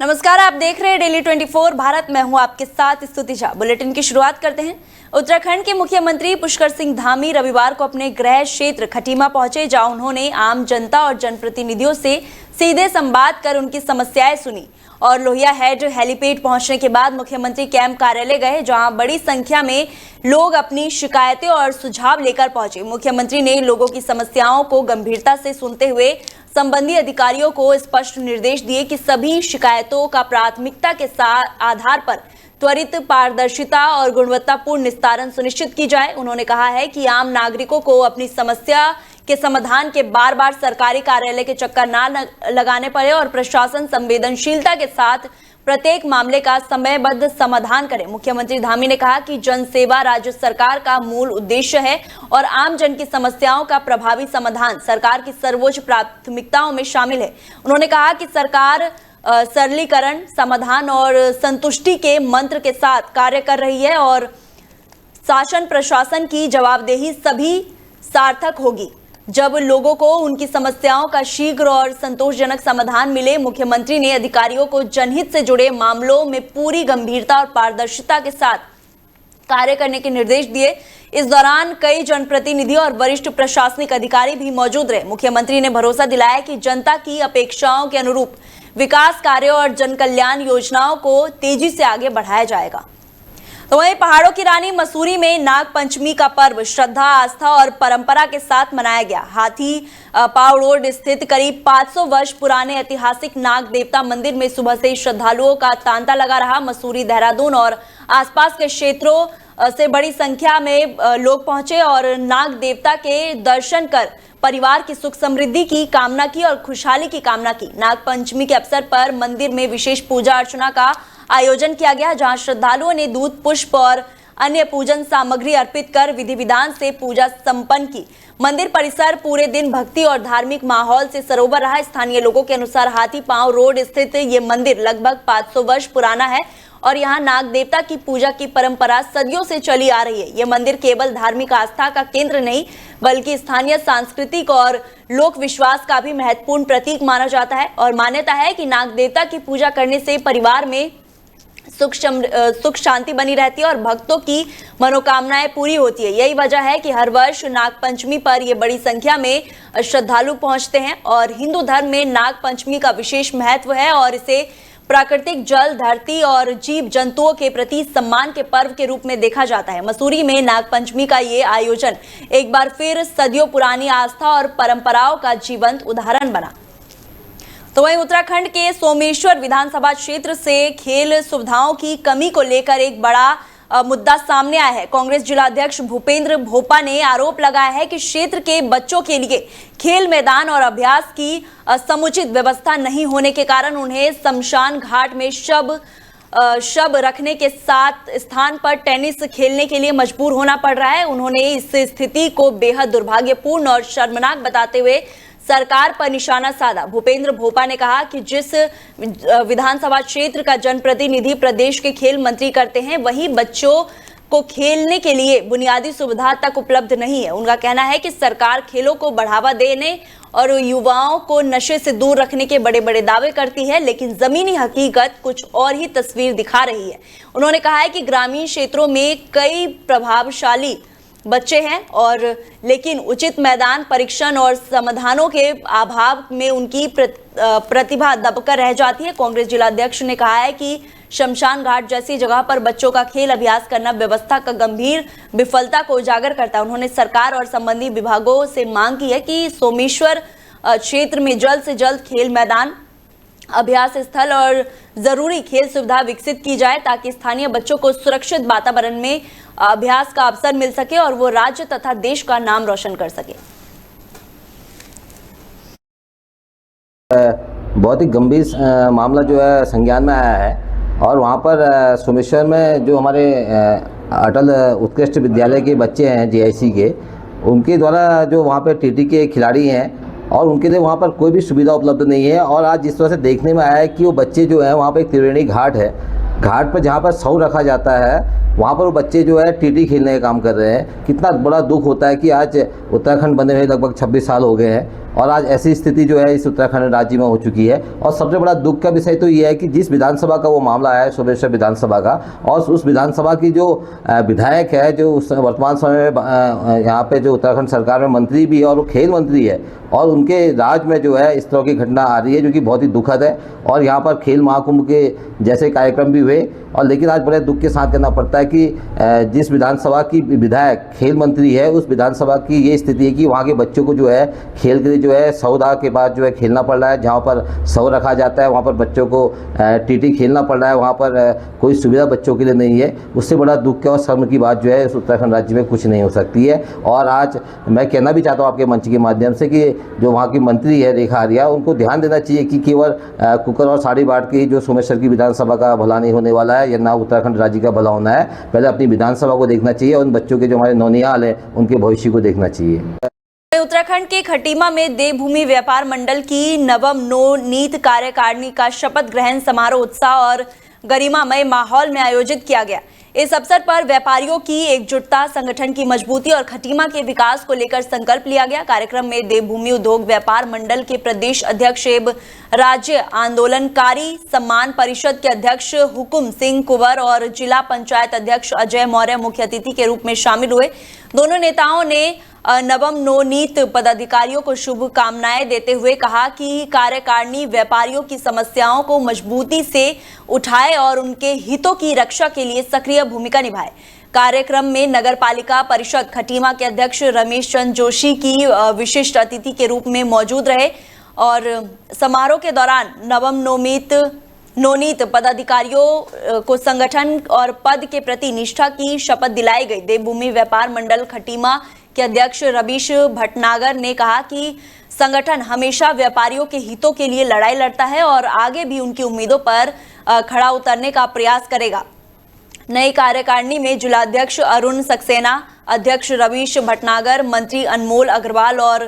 नमस्कार, आप देख रहे हैं डेली 24 भारत। मैं हूं आपके साथ स्तुति झा। बुलेटिन की शुरुआत करते हैं। उत्तराखंड के मुख्यमंत्री पुष्कर सिंह धामी रविवार को अपने गृह क्षेत्र खटीमा पहुंचे, जहां उन्होंने आम जनता और जनप्रतिनिधियों से सीधे संवाद कर उनकी समस्याएं सुनी। और लोहिया हेड हेलीपैड पहुंचने के बाद मुख्यमंत्री कैंप कार्यालय गए, जहां बड़ी संख्या में लोग अपनी शिकायतें और सुझाव लेकर पहुंचे। मुख्यमंत्री ने लोगों की समस्याओं को गंभीरता से सुनते हुए संबंधित अधिकारियों को स्पष्ट निर्देश दिए कि सभी शिकायतों का प्राथमिकता के साथ आधार पर त्वरित, पारदर्शिता और गुणवत्तापूर्ण निस्तारण सुनिश्चित की जाए। उन्होंने कहा है कि आम नागरिकों को अपनी समस्या के समाधान के बार बार सरकारी कार्यालय के चक्कर ना लगाने पड़े और प्रशासन संवेदनशीलता के साथ प्रत्येक मामले का समयबद्ध समाधान करे। मुख्यमंत्री धामी ने कहा कि जन सेवा राज्य सरकार का मूल उद्देश्य है और आम जन की समस्याओं का प्रभावी समाधान सरकार की सर्वोच्च प्राथमिकताओं में शामिल है। उन्होंने कहा कि सरकार सरलीकरण, समाधान और संतुष्टि के मंत्र के साथ कार्य कर रही है और शासन प्रशासन की जवाबदेही सभी सार्थक होगी जब लोगों को उनकी समस्याओं का शीघ्र और संतोषजनक समाधान मिले। मुख्यमंत्री ने अधिकारियों को जनहित से जुड़े मामलों में पूरी गंभीरता और पारदर्शिता के साथ कार्य करने के निर्देश दिए। इस दौरान कई जनप्रतिनिधि और वरिष्ठ प्रशासनिक अधिकारी भी मौजूद रहे। मुख्यमंत्री ने भरोसा दिलाया कि जनता की अपेक्षाओं के अनुरूप विकास कार्यों और जन कल्याण योजनाओं को तेजी से आगे बढ़ाया जाएगा। तो वहीं पहाड़ों की रानी मसूरी में नाग पंचमी का पर्व श्रद्धा, आस्था और परंपरा के साथ मनाया गया। हाथी पाव रोड स्थित करीब 500 वर्ष पुराने ऐतिहासिक नाग देवता मंदिर में सुबह से ही श्रद्धालुओं का तांता लगा रहा। मसूरी, देहरादून और आसपास के क्षेत्रों से बड़ी संख्या में लोग पहुंचे और नाग देवता के दर्शन कर परिवार की सुख समृद्धि की कामना की और खुशहाली की कामना की। नाग पंचमी के अवसर पर मंदिर में विशेष पूजा अर्चना का आयोजन किया गया, जहां श्रद्धालुओं ने दूध, पुष्प और अन्य पूजन सामग्री अर्पित कर विधि विधान से पूजा संपन्न की। मंदिर परिसर पूरे दिन भक्ति और धार्मिक माहौल से सरोवर रहा। स्थानीय लोगों के अनुसार हाथी पांव रोड स्थित ये मंदिर लगभग 500 वर्ष पुराना है और यहाँ नाग देवता की पूजा की परंपरा सदियों से चली आ रही है। ये मंदिर केवल धार्मिक आस्था का केंद्र नहीं, बल्कि स्थानीय सांस्कृतिक और लोक विश्वास का भी महत्वपूर्ण प्रतीक माना जाता है। और मान्यता है कि नाग देवता की पूजा करने से परिवार में सुख शांति बनी रहती है और भक्तों की मनोकामनाएं पूरी होती है। यही वजह है कि हर वर्ष नाग पंचमी पर ये बड़ी संख्या में श्रद्धालु पहुंचते हैं। और हिंदू धर्म में नाग पंचमी का विशेष महत्व है और इसे प्राकृतिक, जल, धरती और जीव जंतुओं के प्रति सम्मान के पर्व के रूप में देखा जाता है। मसूरी में नाग पंचमी का ये आयोजन एक बार फिर सदियों पुरानी आस्था और परंपराओं का जीवंत उदाहरण बना। तो वहीं उत्तराखंड के सोमेश्वर विधानसभा क्षेत्र से खेल सुविधाओं की कमी को लेकर एक बड़ा मुद्दा सामने आया है। कांग्रेस जिलाध्यक्ष भूपेंद्र भोपा ने आरोप लगाया है कि क्षेत्र के बच्चों के लिए खेल मैदान और अभ्यास की समुचित व्यवस्था नहीं होने के कारण उन्हें शमशान घाट में शव रखने के साथ स्थान पर टेनिस खेलने के लिए मजबूर होना पड़ रहा है। उन्होंने इस स्थिति को बेहद दुर्भाग्यपूर्ण और शर्मनाक बताते हुए सरकार पर निशाना साधा। भूपेंद्र भोपा ने कहा कि जिस विधानसभा क्षेत्र का जनप्रतिनिधि प्रदेश के खेल मंत्री करते हैं, वहीं बच्चों को खेलने के लिए बुनियादी सुविधा तक उपलब्ध नहीं है। उनका कहना है कि सरकार खेलों को बढ़ावा देने और युवाओं को नशे से दूर रखने के बड़े बड़े दावे करती है, लेकिन जमीनी हकीकत कुछ और ही तस्वीर दिखा रही है। उन्होंने कहा है कि ग्रामीण क्षेत्रों में कई प्रभावशाली बच्चे हैं और लेकिन उचित मैदान, परीक्षण और समाधानों के अभाव में उनकी प्रतिभा दबकर रह जाती है। कांग्रेस जिलाध्यक्ष ने कहा है कि शमशान घाट जैसी जगह पर बच्चों का खेल अभ्यास करना व्यवस्था का गंभीर विफलता को उजागर करता है। उन्होंने सरकार और संबंधित विभागों से मांग की है कि सोमेश्वर क्षेत्र में जल्द से जल्द खेल मैदान, अभ्यास स्थल और जरूरी खेल सुविधा विकसित की जाए, ताकि स्थानीय बच्चों को सुरक्षित वातावरण में अभ्यास का अवसर मिल सके और वो राज्य तथा देश का नाम रोशन कर सके। बहुत ही गंभीर मामला जो है संज्ञान में आया है और वहाँ पर सोमेश्वर में जो हमारे अटल उत्कृष्ट विद्यालय के बच्चे हैं JIC के, उनके द्वारा जो वहाँ पर TT के खिलाड़ी हैं और उनके लिए वहाँ पर कोई भी सुविधा उपलब्ध नहीं है। और आज जिस तरह से देखने में आया है कि वो बच्चे जो हैं, वहाँ पर एक त्रिवेणी घाट है, घाट पर जहाँ पर शव रखा जाता है, वहाँ पर वो बच्चे जो है TT खेलने का काम कर रहे हैं। कितना बड़ा दुख होता है कि आज उत्तराखंड बने हुए लगभग 26 साल हो गए हैं और आज ऐसी स्थिति जो है इस उत्तराखंड राज्य में हो चुकी है। और सबसे बड़ा दुख का विषय तो ये है कि जिस विधानसभा का वो मामला आया है, सोमेश्वर विधानसभा का, और उस विधानसभा की जो विधायक है, जो उस वर्तमान समय में यहाँ पे जो उत्तराखंड सरकार में मंत्री भी है और वो खेल मंत्री है, और उनके राज में जो है इस तरह की घटना आ रही है जो कि बहुत ही दुखद है। और यहाँ पर खेल महाकुंभ के जैसे कार्यक्रम भी हुए, और लेकिन आज बड़े दुख के साथ कहना पड़ता है कि जिस विधानसभा की विधायक खेल मंत्री है, उस विधानसभा की ये स्थिति है कि वहाँ के बच्चों को जो है खेल के लिए जो है 100 के बाद जो है खेलना पड़ रहा है। जहाँ पर 100 रखा जाता है वहाँ पर बच्चों को टीटी खेलना पड़ रहा है, वहाँ पर कोई सुविधा बच्चों के लिए नहीं है। उससे बड़ा दुख के और शर्म की बात जो है इस उत्तराखंड राज्य में कुछ नहीं हो सकती है। और आज मैं कहना भी चाहता हूँ आपके मंच के माध्यम से कि जो वहाँ की मंत्री है रेखा आर्या, उनको ध्यान देना चाहिए कि केवल कुकर और साड़ी बांट के जो सोमेश्वर की विधानसभा का भला नहीं होने वाला है, या ना उत्तराखंड राज्य का भला होना है। पहले अपनी विधानसभा को देखना चाहिए और उन बच्चों के जो हमारे नौनिहाल हैं उनके भविष्य को देखना चाहिए। उत्तराखंड के खटीमा में देवभूमि व्यापार मंडल की नवम नवनीत कार्यकारिणी का शपथ ग्रहण समारोह उत्साह और गरिमामय माहौल में आयोजित किया गया। इस अवसर पर व्यापारियों की एकजुटता, संगठन की मजबूती और खटीमा के विकास को लेकर संकल्प लिया गया। कार्यक्रम में देवभूमि उद्योग व्यापार मंडल के प्रदेश अध्यक्ष एवं राज्य आंदोलनकारी सम्मान परिषद के अध्यक्ष हुकुम सिंह कुंवर और जिला पंचायत अध्यक्ष अजय मौर्य मुख्य अतिथि के रूप में शामिल हुए। दोनों नेताओं ने नवम नवनीत पदाधिकारियों को शुभकामनाएं देते हुए कहा कि कार्यकारिणी व्यापारियों की समस्याओं को मजबूती से उठाए और उनके हितों की रक्षा के लिए सक्रिय भूमिका निभाए। कार्यक्रम में नगर पालिका परिषद खटीमा के अध्यक्ष रमेश चंद्र जोशी की विशिष्ट अतिथि के रूप में मौजूद रहे और समारोह के दौरान नवम नवनीत पदाधिकारियों को संगठन और पद के प्रति निष्ठा की शपथ दिलाई गई। देवभूमि व्यापार मंडल खटीमा के अध्यक्ष रवीश भटनागर ने कहा कि संगठन हमेशा व्यापारियों के हितों के लिए लड़ाई लड़ता है और आगे भी उनकी उम्मीदों पर खड़ा उतरने का प्रयास करेगा। नई कार्यकारिणी में जिलाध्यक्ष अरुण सक्सेना, अध्यक्ष रवीश भटनागर, मंत्री अनमोल अग्रवाल और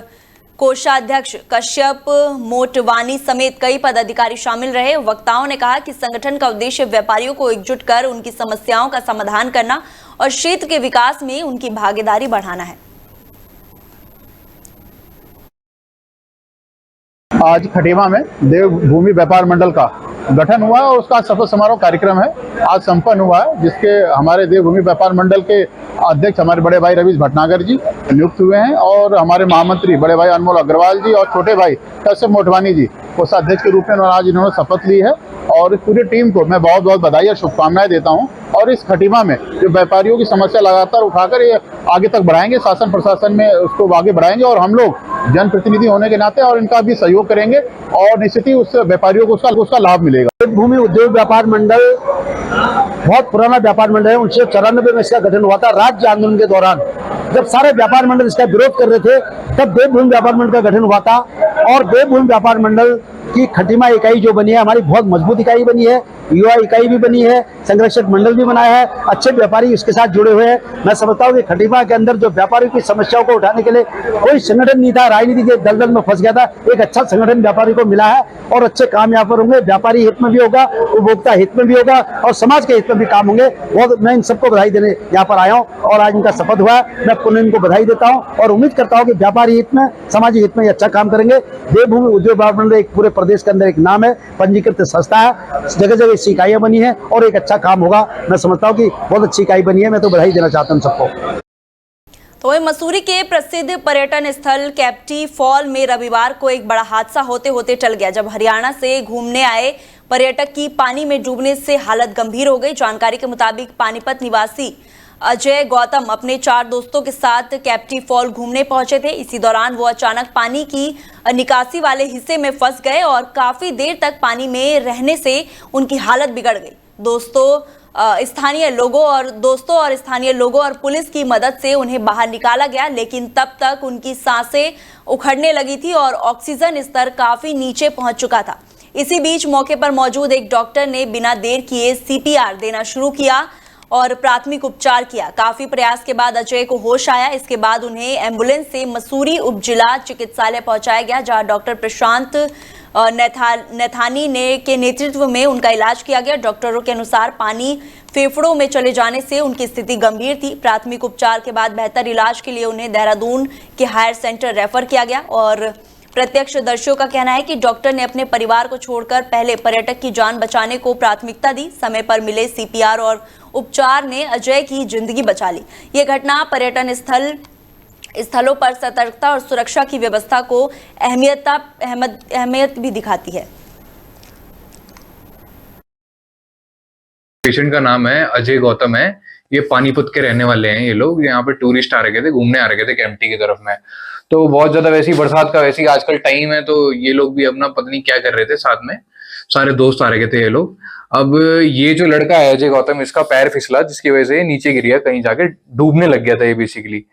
कोषाध्यक्ष कश्यप मोटवानी समेत कई पदाधिकारी शामिल रहे। वक्ताओं ने कहा कि संगठन का उद्देश्य व्यापारियों को एकजुट कर उनकी समस्याओं का समाधान करना और क्षेत्र के विकास में उनकी भागीदारी बढ़ाना है। आज खटीमा में देवभूमि व्यापार मंडल का गठन हुआ और उसका सफल समारोह कार्यक्रम है आज संपन्न हुआ है, जिसके हमारे देवभूमि व्यापार मंडल के अध्यक्ष हमारे बड़े भाई रवीश भटनागर जी नियुक्त हुए हैं और हमारे महामंत्री बड़े भाई अनमोल अग्रवाल जी और छोटे भाई कश्यप मोटवानी जी उस अध्यक्ष के रूप में आज इन्होंने शपथ ली है। और इस पूरी टीम को मैं बहुत बहुत बधाई और शुभकामनाएं देता हूं। और इस खटीमा में जो व्यापारियों की समस्या लगातार उठाकर ये आगे तक बढ़ाएंगे, शासन प्रशासन में उसको आगे बढ़ाएंगे और हम लोग जनप्रतिनिधि होने के नाते और इनका भी सहयोग करेंगे और निश्चित ही उस व्यापारियों को उसका लाभ मिलेगा। देवभूमि उद्योग व्यापार मंडल बहुत पुराना व्यापार मंडल है। 1994 में इसका गठन हुआ था। राज्य आंदोलन के दौरान जब सारे व्यापार मंडल इसका विरोध कर रहे थे तब देवभूमि व्यापार मंडल का गठन हुआ था और देवभूमि व्यापार मंडल की खटीमा इकाई जो बनी है हमारी बहुत मजबूत इकाई बनी है, युवा इकाई भी बनी है, संरक्षक मंडल भी बनाया है, अच्छे व्यापारी इसके साथ जुड़े हुए हैं। मैं समझता हूँ कि खटीमा के अंदर जो व्यापारियों की समस्याओं को उठाने के लिए कोई संगठन नहीं था, राजनीति के दलदल में फंस गया था। एक अच्छा संगठन व्यापारी को मिला है और अच्छे काम यहाँ पर होंगे, व्यापारी हित में भी होगा, उपभोक्ता हित में भी होगा और समाज के हित में भी काम होंगे। बहुत मैं इन सबको बधाई देने यहाँ पर आया हूँ और आज इनका शपथ हुआ है। मैं पुनः इनको बधाई देता हूँ और उम्मीद करता हूँ कि व्यापारी हित में, सामाजिक हित में अच्छा काम करेंगे। देवभूमि उद्योग व्यापार मंडल एक पूरे प्रदेश के अंदर एक नाम है, पंजीकृत संस्था है, जगह जगह इसकी इकाइयां बनी है और एक अच्छा काम होगा। मैं समझता हूँ कि बहुत अच्छी इकाई बनी है। मैं तो बधाई देना चाहता हूँ सबको। तो वहीं मसूरी के प्रसिद्ध पर्यटन स्थल कैप्टी फॉल में रविवार को एक बड़ा हादसा होते होते टल गया, जब हरियाणा से घूमने आए पर्यटक की पानी में डूबने से हालत गंभीर हो गई। जानकारी के मुताबिक पानीपत निवासी अजय गौतम अपने 4 दोस्तों के साथ कैप्टी फॉल घूमने पहुंचे थे। इसी दौरान वो अचानक पानी की निकासी वाले हिस्से में फंस गए और काफी देर तक पानी में रहने से उनकी हालत बिगड़ गई। स्थानीय लोगों और पुलिस की मदद से उन्हें बाहर निकाला गया, लेकिन तब तक उनकी सांसें उखड़ने लगी थी और ऑक्सीजन स्तर काफी नीचे पहुंच चुका था। इसी बीच मौके पर मौजूद एक डॉक्टर ने बिना देर किए CPR देना शुरू किया और प्राथमिक उपचार किया। काफी प्रयास के बाद अजय को होश आया। इसके बाद उन्हें एम्बुलेंस से मसूरी उप जिला चिकित्सालय पहुंचाया गया, जहां डॉक्टर प्रशांत नैथानी के नेतृत्व में उनका इलाज किया गया। डॉक्टरों के अनुसार पानी फेफड़ों में चले जाने से उनकी स्थिति गंभीर थी। प्राथमिक उपचार के बाद बेहतर इलाज के लिए उन्हें देहरादून के हायर सेंटर रेफर किया गया और प्रत्यक्षदर्शियों का कहना है कि डॉक्टर ने अपने परिवार को छोड़कर पहले पर्यटक की जान बचाने को प्राथमिकता दी। समय पर मिले सीपीआर और उपचार ने अजय की जिंदगी बचा ली। ये घटना पर्यटन स्थलों पर सतर्कता और सुरक्षा की व्यवस्था को अहमियत भी दिखाती है। पेशेंट का नाम है अजय गौतम है। ये पानीपत के रहने वाले हैं। ये लोग यहाँ पे टूरिस्ट आ रखे थे, घूमने आ रखे थे केम्प्टी की तरफ में। तो बहुत ज्यादा वैसी बरसात का वैसी आजकल टाइम है, तो ये लोग भी अपना पता नहीं क्या कर रहे थे, साथ में सारे दोस्त आ रखे थे ये लोग। अब ये जो लड़का है अजय गौतम, इसका पैर फिसला, जिसकी वजह से नीचे गिर गया, कहीं जाके डूबने लग गया था ये बेसिकली।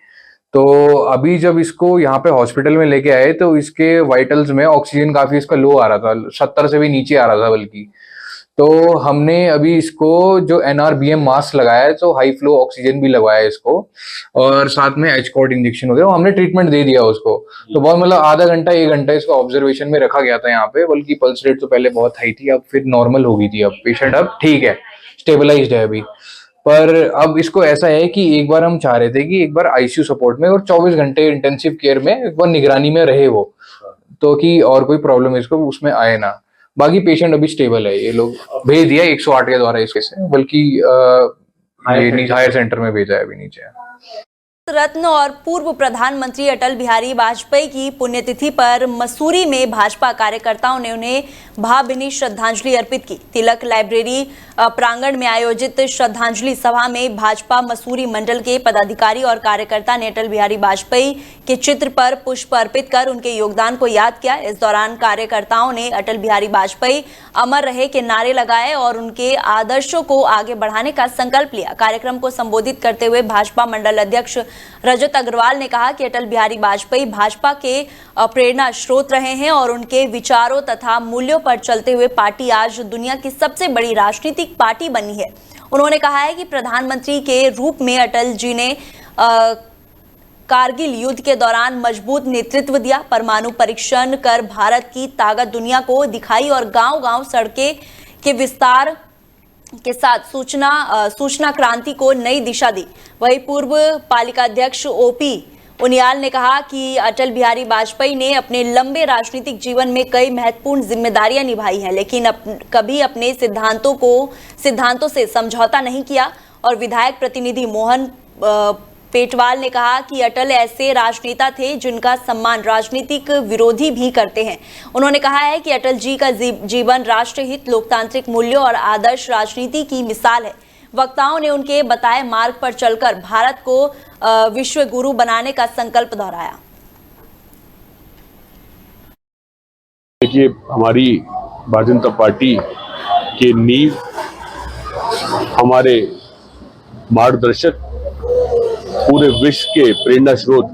तो अभी जब इसको यहाँ पे हॉस्पिटल में लेके आए तो इसके वाइटल्स में ऑक्सीजन काफी इसका लो आ रहा था, 70 से भी नीचे आ रहा था बल्कि। तो हमने अभी इसको जो NRBM मास्क लगाया है, तो हाई फ्लो ऑक्सीजन भी लगवाया है इसको, और साथ में एचकॉर्ड इंजेक्शन वगैरह हमने ट्रीटमेंट दे दिया उसको। तो बहुत मतलब आधा घंटा 1 घंटा इसको ऑब्जर्वेशन में रखा गया था यहाँ पे, बल्कि पल्स रेट तो पहले बहुत हाई थी, अब फिर नॉर्मल हो गई थी। अब पेशेंट अब ठीक है, स्टेबलाइज्ड है अभी। पर अब इसको ऐसा है कि एक बार हम चाह रहे थे कि एक बार ICU सपोर्ट में और 24 घंटे इंटेंसिव केयर में एक बार निगरानी में रहे वो, तो कि और कोई प्रॉब्लम इसको उसमें आए ना। बाकी पेशेंट अभी स्टेबल है। ये लोग भेज दिया 108 के द्वारा इसके से, बल्कि हायर सेंटर में भेजा है अभी नीचे। रत्न और पूर्व प्रधानमंत्री अटल बिहारी वाजपेयी की पुण्यतिथि पर मसूरी में भाजपा कार्यकर्ताओं ने उन्हें भावभीनी श्रद्धांजलि अर्पित की। तिलक लाइब्रेरी प्रांगण में आयोजित श्रद्धांजलि सभा में भाजपा मसूरी मंडल के पदाधिकारी और कार्यकर्ता ने अटल बिहारी वाजपेयी के चित्र पर पुष्प अर्पित कर उनके योगदान को याद किया। इस दौरान कार्यकर्ताओं ने अटल बिहारी वाजपेयी अमर रहे के नारे लगाए और उनके आदर्शों को आगे बढ़ाने का संकल्प लिया। कार्यक्रम को संबोधित करते हुए भाजपा मंडल अध्यक्ष रजत अग्रवाल ने कहा कि अटल बिहारी वाजपेयी भाजपा के प्रेरणा स्रोत रहे हैं और उनके विचारों तथा मूल्यों पर चलते हुए पार्टी आज दुनिया की सबसे बड़ी राजनीतिक पार्टी बनी है। उन्होंने कहा है कि प्रधानमंत्री के रूप में अटल जी ने कारगिल युद्ध के दौरान मजबूत नेतृत्व दिया, परमाणु परीक्षण कर भारत की ताकत दुनिया को दिखाई और गांव-गांव सड़कें के विस्तार के साथ सूचना क्रांति को नई दिशा दी। वहीं पूर्व पालिका अध्यक्ष OP उनियाल ने कहा कि अटल बिहारी वाजपेयी ने अपने लंबे राजनीतिक जीवन में कई महत्वपूर्ण जिम्मेदारियां निभाई हैं, लेकिन कभी अपने सिद्धांतों से समझौता नहीं किया। और विधायक प्रतिनिधि मोहन पेटवाल ने कहा कि अटल ऐसे राजनेता थे जिनका सम्मान राजनीतिक विरोधी भी करते हैं। उन्होंने कहा है कि अटल जी का जीवन राष्ट्रहित, लोकतांत्रिक मूल्यों और आदर्श राजनीति की मिसाल है। वक्ताओं ने उनके बताए मार्ग पर चलकर भारत को विश्व गुरु बनाने का संकल्प दोहराया। देखिए, हमारी भारतीय जनता पार्टी की नींव हमारे मार्गदर्शक, पूरे विश्व के प्रेरणा स्रोत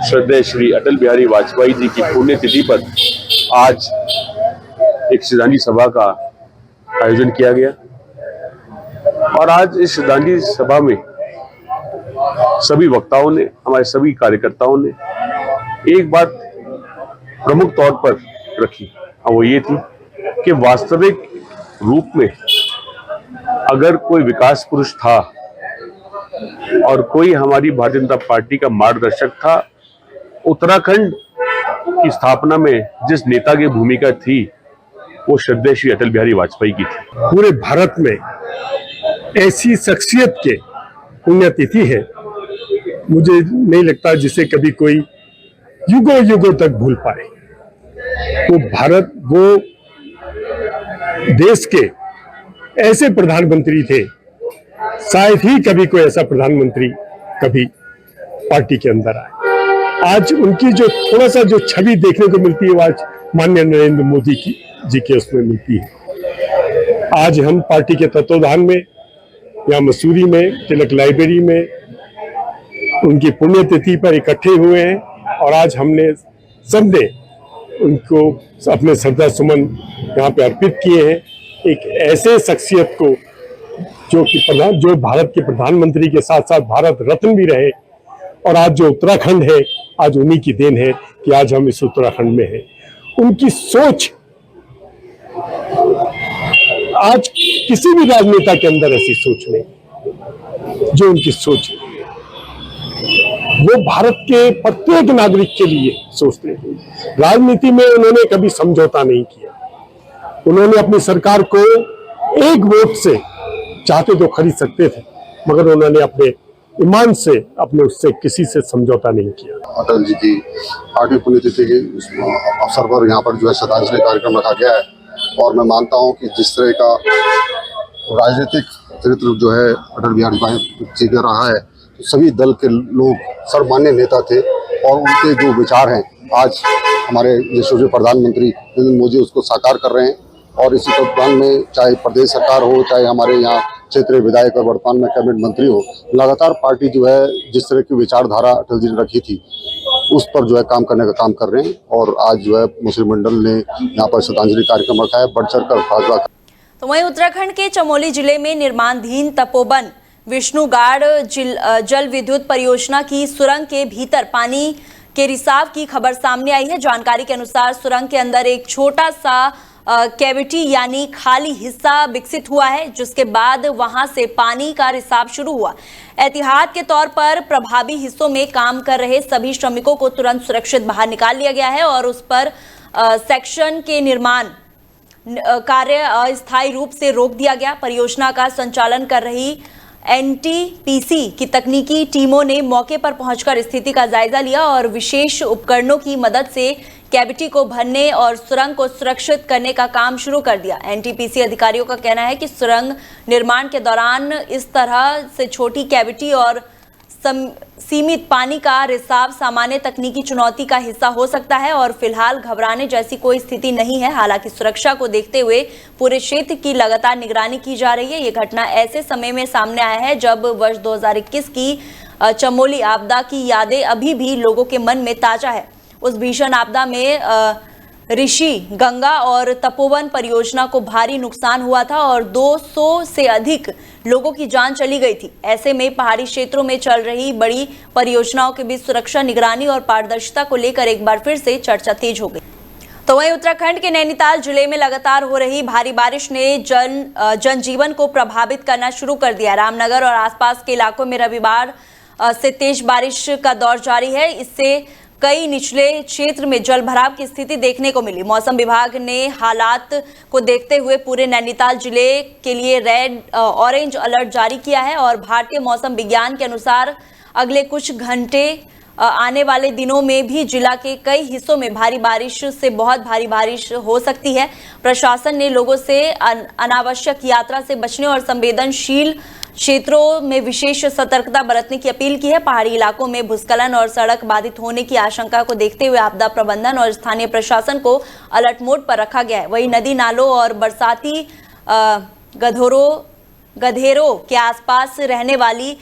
श्रद्धेय श्री अटल बिहारी वाजपेयी जी की पुण्यतिथि पर आज एक श्रद्धांजलि सभा का आयोजन किया गया। और आज इस श्रद्धांजलि सभा में सभी वक्ताओं ने, हमारे सभी कार्यकर्ताओं ने एक बात प्रमुख तौर पर रखी, और वो ये थी कि वास्तविक रूप में अगर कोई विकास पुरुष था और कोई हमारी भारतीय जनता पार्टी का मार्गदर्शक था, उत्तराखंड की स्थापना में जिस नेता की भूमिका थी वो श्रद्धेय श्री अटल बिहारी वाजपेयी की थी। पूरे भारत में ऐसी शख्सियत के पुण्यतिथि है, मुझे नहीं लगता जिसे कभी कोई युगों युगों तक भूल पाए। वो देश के ऐसे प्रधानमंत्री थे, शायद ही कभी कोई ऐसा प्रधानमंत्री कभी पार्टी के अंदर आए। आज उनकी जो थोड़ा सा जो छवि देखने को मिलती है, वो आज माननीय नरेंद्र मोदी जी के उसमें मिलती है। आज हम पार्टी के तत्वाधान में यहाँ मसूरी में तिलक लाइब्रेरी में उनकी पुण्यतिथि पर इकट्ठे हुए हैं, और आज हमने सबने उनको अपने श्रद्धा सुमन यहाँ पे अर्पित किए हैं। एक ऐसे शख्सियत को जो भारत के प्रधानमंत्री के साथ साथ भारत रत्न भी रहे, और आज जो उत्तराखंड है, आज उन्हीं की देन है कि आज हम इस उत्तराखंड में हैं। उनकी सोच आज किसी भी राजनेता के अंदर ऐसी सोच नहीं जो उनकी सोच है। वो भारत के प्रत्येक नागरिक के लिए सोचते हैं। राजनीति में उन्होंने कभी समझौता नहीं किया। उन्होंने अपनी सरकार को एक वोट से चाहते तो खरीद सकते थे, मगर उन्होंने अपने ईमान से अपने उससे किसी से समझौता नहीं किया। अटल जी की 8वीं पुण्यतिथि के अवसर पर यहाँ पर जो है श्रद्धांजलि कार्यक्रम रखा गया है और मैं मानता हूँ कि जिस तरह का राजनीतिक चरित्र जो है अटल बिहारी वाजपेयी जी का रहा है, तो सभी दल के लोग सर्वमान्य नेता थे और उनके जो विचार हैं आज हमारे यशस्वी प्रधानमंत्री नरेंद्र मोदी उसको साकार कर रहे हैं। और इसी प्रोग्राम में चाहे प्रदेश सरकार हो, चाहे हमारे यहाँ क्षेत्रीय विधायक और वर्तमान में कैबिनेट मंत्री हो, लगातार पार्टी जो है जिस तरह की विचारधारा अटल जी ने रखी थी उस पर जो है काम करने का काम कर रहे हैं। और आज जो है मुस्लिम मंडल ने यहाँ पर श्रद्धांजलि कार्यक्रम रखा है, बढ़ चढ़ कर भाजपा। तो वहीं उत्तराखंड के चमोली जिले में निर्माणाधीन तपोवन विष्णुगाड़ जल विद्युत परियोजना की सुरंग के भीतर पानी के रिसाव की खबर सामने आई है। जानकारी के अनुसार सुरंग के अंदर एक छोटा सा कैविटी यानी खाली हिस्सा विकसित हुआ है, जिसके बाद वहां से पानी का रिसाव शुरू हुआ। एहतियात के तौर पर प्रभावी हिस्सों में काम कर रहे सभी श्रमिकों को तुरंत सुरक्षित बाहर निकाल लिया गया है और उस पर सेक्शन के निर्माण कार्य अस्थायी रूप से रोक दिया गया। परियोजना का संचालन कर रही एनटीपीसी की तकनीकी टीमों ने मौके पर पहुंचकर स्थिति का जायजा लिया और विशेष उपकरणों की मदद से कैविटी को भरने और सुरंग को सुरक्षित करने का काम शुरू कर दिया। एनटीपीसी अधिकारियों का कहना है कि सुरंग निर्माण के दौरान इस तरह से छोटी कैविटी और सीमित पानी का रिसाव सामान्य तकनीकी चुनौती का हिस्सा हो सकता है और फिलहाल घबराने जैसी कोई स्थिति नहीं है। हालांकि सुरक्षा को देखते हुए पूरे क्षेत्र की लगातार निगरानी की जा रही है। ये घटना ऐसे समय में सामने आया है जब वर्ष 2021 की चमोली आपदा की यादें अभी भी लोगों के मन में ताजा है। उस भीषण आपदा में ऋषि गंगा और तपोवन परियोजना को भारी नुकसान हुआ था और 200 से अधिक लोगों की जान चली गई थी। ऐसे में पहाड़ी क्षेत्रों में चल रही बड़ी परियोजनाओं के बीच सुरक्षा, निगरानी और पारदर्शिता को लेकर एक बार फिर से चर्चा तेज हो गई। तो वहीं उत्तराखंड के नैनीताल जिले में लगातार हो रही भारी बारिश ने जनजीवन को प्रभावित करना शुरू कर दिया। रामनगर और आसपास के इलाकों में रविवार से तेज बारिश का दौर जारी है। इससे कई निचले क्षेत्र में जल भराव की स्थिति देखने को मिली। मौसम विभाग ने हालात को देखते हुए पूरे नैनीताल जिले के लिए ऑरेंज अलर्ट जारी किया है और भारतीय मौसम विज्ञान के अनुसार अगले कुछ घंटे आने वाले दिनों में भी जिला के कई हिस्सों में भारी बारिश से बहुत भारी बारिश हो सकती है। प्रशासन ने लोगों से अनावश्यक यात्रा से बचने और संवेदनशील क्षेत्रों में विशेष सतर्कता बरतने की अपील की है। पहाड़ी इलाकों में भूस्खलन और सड़क बाधित होने की आशंका को देखते हुए आपदा प्रबंधन और स्थानीय प्रशासन को अलर्ट मोड पर रखा गया है। वहीं नदी नालों और बरसाती गधेरों के आसपास रहने वाली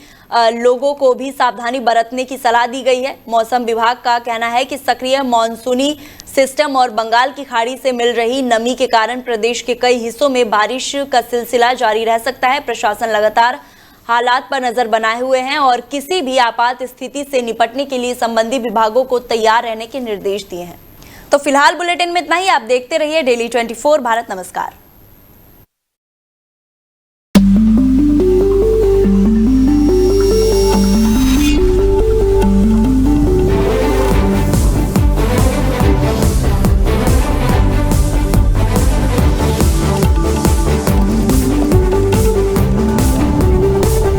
लोगों को भी सावधानी बरतने की सलाह दी गई है। मौसम विभाग का कहना है कि सक्रिय मानसूनी सिस्टम और बंगाल की खाड़ी से मिल रही नमी के कारण प्रदेश के कई हिस्सों में बारिश का सिलसिला जारी रह सकता है। प्रशासन लगातार हालात पर नजर बनाए हुए हैं और किसी भी आपात स्थिति से निपटने के लिए संबंधित विभागों को तैयार रहने के निर्देश दिए हैं। तो फिलहाल बुलेटिन में इतना ही। आप देखते रहिए डेली 24 भारत। नमस्कार।